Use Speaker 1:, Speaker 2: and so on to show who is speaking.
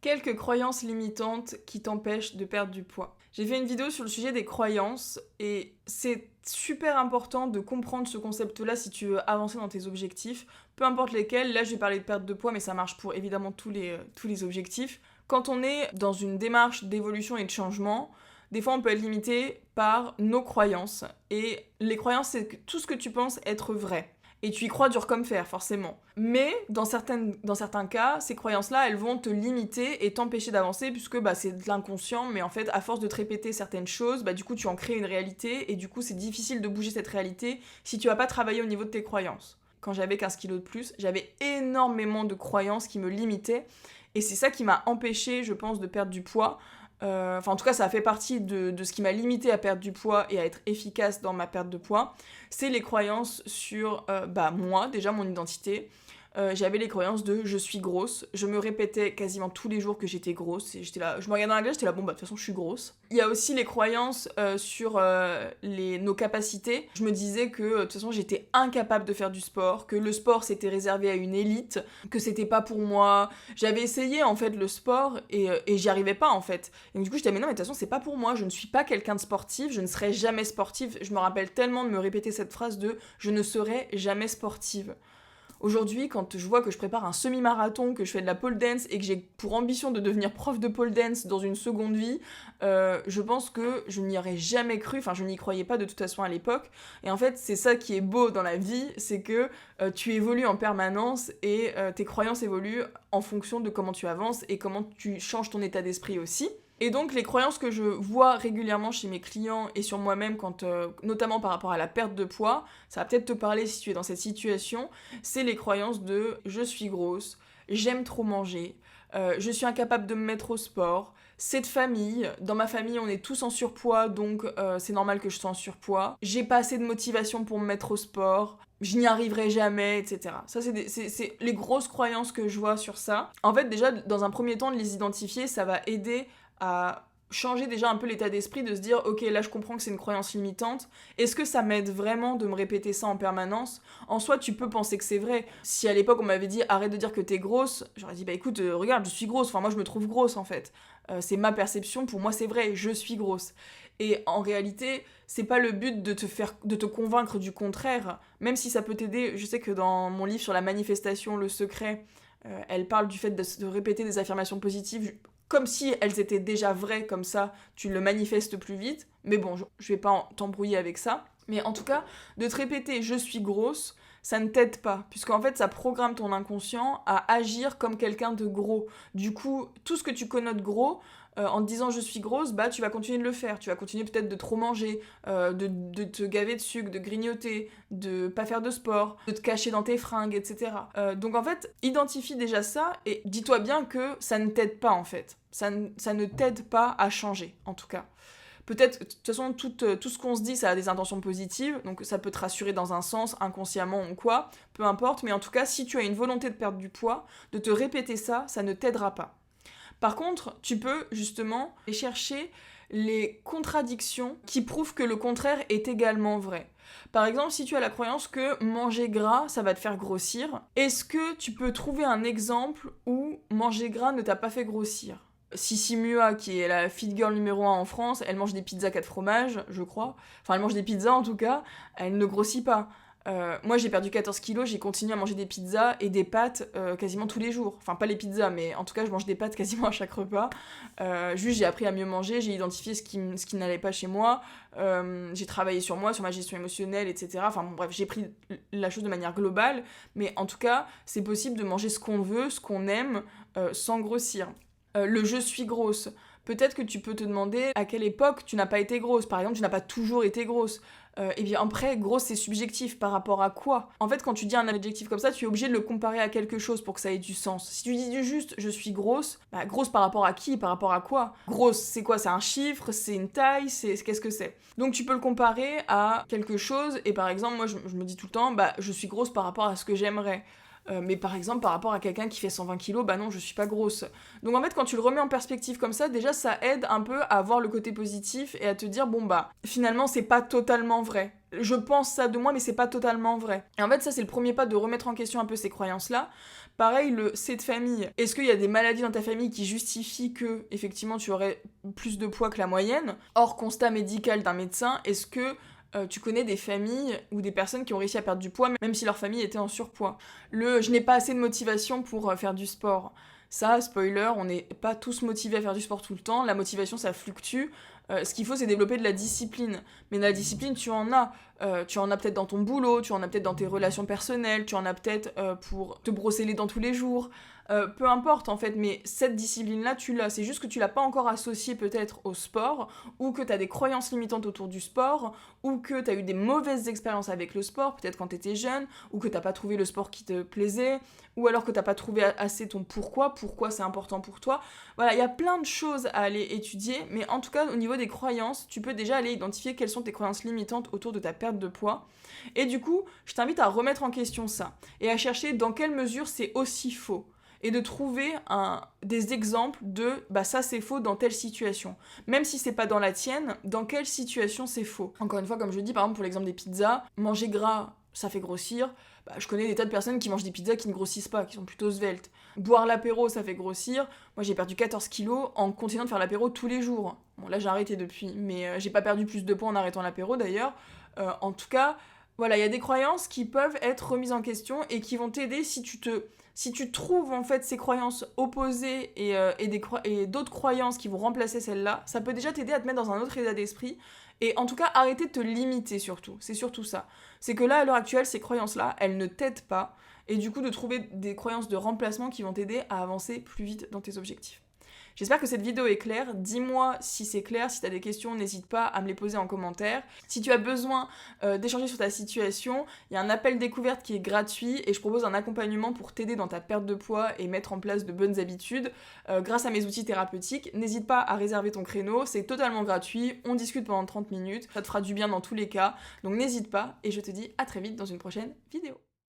Speaker 1: Quelques croyances limitantes qui t'empêchent de perdre du poids. J'ai fait une vidéo sur le sujet des croyances et c'est super important de comprendre ce concept-là si tu veux avancer dans tes objectifs, peu importe lesquels. Là, je vais parler de perte de poids, mais ça marche pour évidemment tous les objectifs. Quand on est dans une démarche d'évolution et de changement, des fois on peut être limité par nos croyances. Et les croyances, c'est tout ce que tu penses être vrai. Et tu y crois dur comme fer, forcément. Mais dans certains cas, ces croyances-là, elles vont te limiter et t'empêcher d'avancer, puisque c'est de l'inconscient, mais en fait, à force de te répéter certaines choses, du coup, tu en crées une réalité, et du coup, c'est difficile de bouger cette réalité si tu vas pas travailler au niveau de tes croyances. Quand j'avais 15 kilos de plus, j'avais énormément de croyances qui me limitaient, et c'est ça qui m'a empêché, je pense, de perdre du poids. En tout cas, ça a fait partie de ce qui m'a limité à perdre du poids et à être efficace dans ma perte de poids. C'est les croyances sur moi, déjà mon identité. J'avais les croyances de je suis grosse. Je me répétais quasiment tous les jours que j'étais grosse. Et j'étais là, je me regardais dans la glace, j'étais là, de toute façon, je suis grosse. Il y a aussi les croyances sur nos capacités. Je me disais que de toute façon, j'étais incapable de faire du sport, que le sport c'était réservé à une élite, que c'était pas pour moi. J'avais essayé en fait le sport et j'y arrivais pas en fait. Et donc, du coup, j'étais mais non, mais de toute façon, c'est pas pour moi. Je ne suis pas quelqu'un de sportif. Je ne serai jamais sportive. Je me rappelle tellement de me répéter cette phrase de je ne serai jamais sportive. Aujourd'hui, quand je vois que je prépare un semi-marathon, que je fais de la pole dance et que j'ai pour ambition de devenir prof de pole dance dans une seconde vie, je pense que je n'y aurais jamais cru, enfin je n'y croyais pas de toute façon à l'époque. Et en fait, c'est ça qui est beau dans la vie, c'est que tu évolues en permanence et tes croyances évoluent en fonction de comment tu avances et comment tu changes ton état d'esprit aussi. Et donc les croyances que je vois régulièrement chez mes clients et sur moi-même, notamment par rapport à la perte de poids, ça va peut-être te parler si tu es dans cette situation, c'est les croyances de je suis grosse, j'aime trop manger, je suis incapable de me mettre au sport, c'est de famille, dans ma famille on est tous en surpoids donc c'est normal que je sois en surpoids, j'ai pas assez de motivation pour me mettre au sport, je n'y arriverai jamais, etc. Ça, c'est les grosses croyances que je vois sur ça. En fait, déjà, dans un premier temps, de les identifier, ça va aider à changer déjà un peu l'état d'esprit, de se dire ok, là je comprends que c'est une croyance limitante, est-ce que ça m'aide vraiment de me répéter ça en permanence? En soi, tu peux penser que c'est vrai. Si à l'époque on m'avait dit arrête de dire que t'es grosse, j'aurais dit écoute, regarde, je suis grosse, enfin moi je me trouve grosse en fait. C'est ma perception, pour moi c'est vrai, je suis grosse. Et en réalité, c'est pas le but de te convaincre du contraire, même si ça peut t'aider. Je sais que dans mon livre sur la manifestation, le secret, elle parle du fait de répéter des affirmations positives comme si elles étaient déjà vraies, comme ça tu le manifestes plus vite. Mais bon, je vais pas t'embrouiller avec ça. Mais en tout cas, de te répéter je suis grosse, ça ne t'aide pas, puisqu'en fait ça programme ton inconscient à agir comme quelqu'un de gros. Du coup, tout ce que tu connotes gros, en te disant je suis grosse, tu vas continuer de le faire. Tu vas continuer peut-être de trop manger, de te gaver de sucre, de grignoter, de pas faire de sport, de te cacher dans tes fringues, etc. Donc en fait, identifie déjà ça et dis-toi bien que ça ne t'aide pas en fait. Ça ne t'aide pas à changer, en tout cas. Peut-être, de toute façon, tout ce qu'on se dit, ça a des intentions positives, donc ça peut te rassurer dans un sens, inconsciemment ou quoi, peu importe, mais en tout cas, si tu as une volonté de perdre du poids, de te répéter ça, ça ne t'aidera pas. Par contre, tu peux justement aller chercher les contradictions qui prouvent que le contraire est également vrai. Par exemple, si tu as la croyance que manger gras, ça va te faire grossir, est-ce que tu peux trouver un exemple où manger gras ne t'a pas fait grossir ? Sissi Mua, qui est la fit girl numéro 1 en France, elle mange des pizzas 4 fromages, je crois. Enfin, elle mange des pizzas en tout cas, elle ne grossit pas. Moi, j'ai perdu 14 kilos, j'ai continué à manger des pizzas et des pâtes quasiment tous les jours. Enfin, pas les pizzas, mais en tout cas, je mange des pâtes quasiment à chaque repas. Juste, j'ai appris à mieux manger, j'ai identifié ce qui n'allait pas chez moi. J'ai travaillé sur moi, sur ma gestion émotionnelle, etc. Enfin, bon, bref, j'ai pris la chose de manière globale. Mais en tout cas, c'est possible de manger ce qu'on veut, ce qu'on aime, sans grossir. Le je suis grosse. Peut-être que tu peux te demander à quelle époque tu n'as pas été grosse. Par exemple, tu n'as pas toujours été grosse. Et bien après, grosse, c'est subjectif. Par rapport à quoi ? En fait, quand tu dis un adjectif comme ça, tu es obligé de le comparer à quelque chose pour que ça ait du sens. Si tu dis du juste je suis grosse, grosse par rapport à qui ? Par rapport à quoi ? Grosse, c'est quoi ? C'est un chiffre ? C'est une taille ? Qu'est-ce que c'est ? Donc tu peux le comparer à quelque chose. Et par exemple, moi je me dis tout le temps, je suis grosse par rapport à ce que j'aimerais. Mais par exemple, par rapport à quelqu'un qui fait 120 kilos, non, je suis pas grosse. Donc en fait, quand tu le remets en perspective comme ça, déjà ça aide un peu à voir le côté positif et à te dire, finalement, c'est pas totalement vrai. Je pense ça de moi, mais c'est pas totalement vrai. Et en fait, ça, c'est le premier pas de remettre en question un peu ces croyances-là, Pareil, le C de famille. Est-ce qu'il y a des maladies dans ta famille qui justifient que, effectivement, tu aurais plus de poids que la moyenne? Hors constat médical d'un médecin, est-ce que tu connais des familles ou des personnes qui ont réussi à perdre du poids même si leur famille était en surpoids? Je n'ai pas assez de motivation pour faire du sport. Ça, spoiler, on n'est pas tous motivés à faire du sport tout le temps. La motivation, ça fluctue. Ce qu'il faut, c'est développer de la discipline. Mais de la discipline, tu en as. Tu en as peut-être dans ton boulot, tu en as peut-être dans tes relations personnelles, tu en as peut-être pour te brosser les dents tous les jours. Peu importe en fait, mais cette discipline-là, tu l'as. C'est juste que tu l'as pas encore associée peut-être au sport, ou que tu as des croyances limitantes autour du sport, ou que tu as eu des mauvaises expériences avec le sport, peut-être quand tu étais jeune, ou que tu n'as pas trouvé le sport qui te plaisait, ou alors que tu n'as pas trouvé assez ton pourquoi c'est important pour toi. Voilà, il y a plein de choses à aller étudier, mais en tout cas, au niveau des croyances, tu peux déjà aller identifier quelles sont tes croyances limitantes autour de ta perte de poids. Et du coup, je t'invite à remettre en question ça, et à chercher dans quelle mesure c'est aussi faux. Et de trouver des exemples de ça c'est faux dans telle situation. Même si c'est pas dans la tienne, dans quelle situation c'est faux. Encore une fois, comme je dis, par exemple pour l'exemple des pizzas, manger gras, ça fait grossir. Je connais des tas de personnes qui mangent des pizzas qui ne grossissent pas, qui sont plutôt sveltes. Boire l'apéro, ça fait grossir. Moi j'ai perdu 14 kilos en continuant de faire l'apéro tous les jours. Bon là j'ai arrêté depuis, mais j'ai pas perdu plus de poids en arrêtant l'apéro d'ailleurs. En tout cas, voilà, il y a des croyances qui peuvent être remises en question et qui vont t'aider si tu trouves en fait ces croyances opposées et d'autres croyances qui vont remplacer celles-là, ça peut déjà t'aider à te mettre dans un autre état d'esprit et en tout cas arrêter de te limiter surtout. C'est surtout ça. C'est que là, à l'heure actuelle, ces croyances-là, elles ne t'aident pas et du coup de trouver des croyances de remplacement qui vont t'aider à avancer plus vite dans tes objectifs. J'espère que cette vidéo est claire. Dis-moi si c'est clair, si tu as des questions, n'hésite pas à me les poser en commentaire. Si tu as besoin d'échanger sur ta situation, il y a un appel découverte qui est gratuit et je propose un accompagnement pour t'aider dans ta perte de poids et mettre en place de bonnes habitudes grâce à mes outils thérapeutiques. N'hésite pas à réserver ton créneau, c'est totalement gratuit, on discute pendant 30 minutes, ça te fera du bien dans tous les cas, donc n'hésite pas et je te dis à très vite dans une prochaine vidéo.